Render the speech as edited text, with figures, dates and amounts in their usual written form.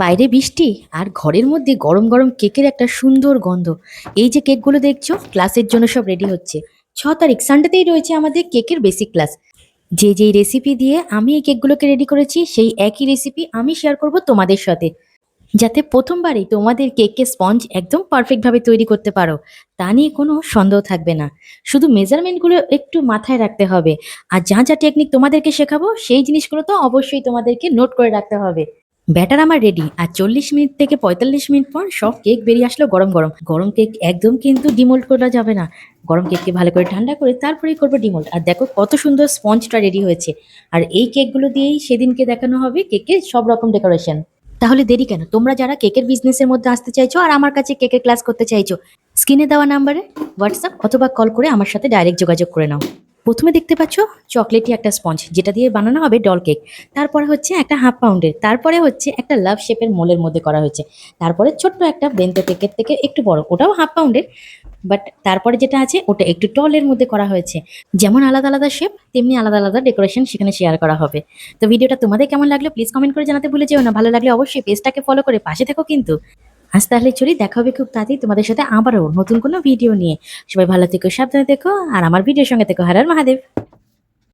বাইরে বৃষ্টি আর ঘরের মধ্যে গরম গরম কেকের একটা সুন্দর গন্ধ। এই যে কেকগুলো দেখছো, ক্লাসের জন্য সব রেডি হচ্ছে। 6 তারিখ সানডেতেই রয়েছে আমাদের কেকের বেসিক ক্লাস। যেই রেসিপি দিয়ে আমি এই কেকগুলোকে রেডি করেছি, সেই একই রেসিপি আমি শেয়ার করব তোমাদের সাথে, যাতে প্রথমবারই তোমাদের কেকের স্পঞ্জ একদম পারফেক্ট ভাবে তৈরি করতে পারো। তা নিয়ে কোনো সন্দেহ থাকবে না। শুধু মেজারমেন্টগুলো একটু মাথায় রাখতে হবে। আর যা যা টেকনিক তোমাদেরকে শেখাবো, সেই জিনিসগুলো তো অবশ্যই তোমাদেরকে নোট করে রাখতে হবে। ব্যাটার আমার রেডি, আর 40 মিনিট থেকে 45 মিনিট পর সব কেক বেরিয়ে আসলো গরম গরম। গরম কেক একদম কিন্তু ডিমোল্ড করা যাবে না। গরম কেককে ভালো করে ঠান্ডা করে তারপরেই করবো ডিমোল্ড। আর দেখো কত সুন্দর স্পঞ্জটা রেডি হয়েছে। আর এই কেকগুলো দিয়েই সেদিনকে দেখানো হবে কেকের সব রকম ডেকোরেশন। তাহলে দেরি কেন? তোমরা যারা কেকের বিজনেসের মধ্যে আসতে চাইছো আর আমার কাছে কেকের ক্লাস করতে চাইছো, স্ক্রিনে দেওয়া নাম্বারে হোয়াটসঅ্যাপ অথবা কল করে আমার সাথে ডাইরেক্ট যোগাযোগ করে নাও। প্রথমে দেখতে পাচ্ছ চকলেটি একটা স্পঞ্জ, যেটা দিয়ে বানানো হবে ডল কেক। তারপরে হচ্ছে একটা হাফ পাউন্ডের, তারপরে হচ্ছে একটা লাভ শেপের মোলের মধ্যে করা হয়েছে। তারপরে ছোট্ট একটা বেন্তো কেকের থেকে একটু বড়, ওটাও হাফ পাউন্ডের। বাট তারপরে যেটা আছে ওটা একটু টলের মধ্যে করা হয়েছে। যেমন আলাদা আলাদা শেপ, তেমনি আলাদা আলাদা ডেকোরেশন সেখানে শেয়ার করা হবে। তো ভিডিওটা তোমাদের কেমন লাগলো প্লিজ কমেন্ট করে জানাতে ভুলে যেও না। ভালো লাগলে অবশ্যই পেজটাকে ফলো করে পাশে থেকো কিন্তু। আজ তাহলে চলি, দেখা হবে খুব তাড়াতাড়ি তোমাদের সাথে আবারও নতুন কোনো ভিডিও নিয়ে। সবাই ভালো থেকো, সাবধানে থেকো, আর আমার ভিডিওর সঙ্গে থেকো। হর হর মহাদেব।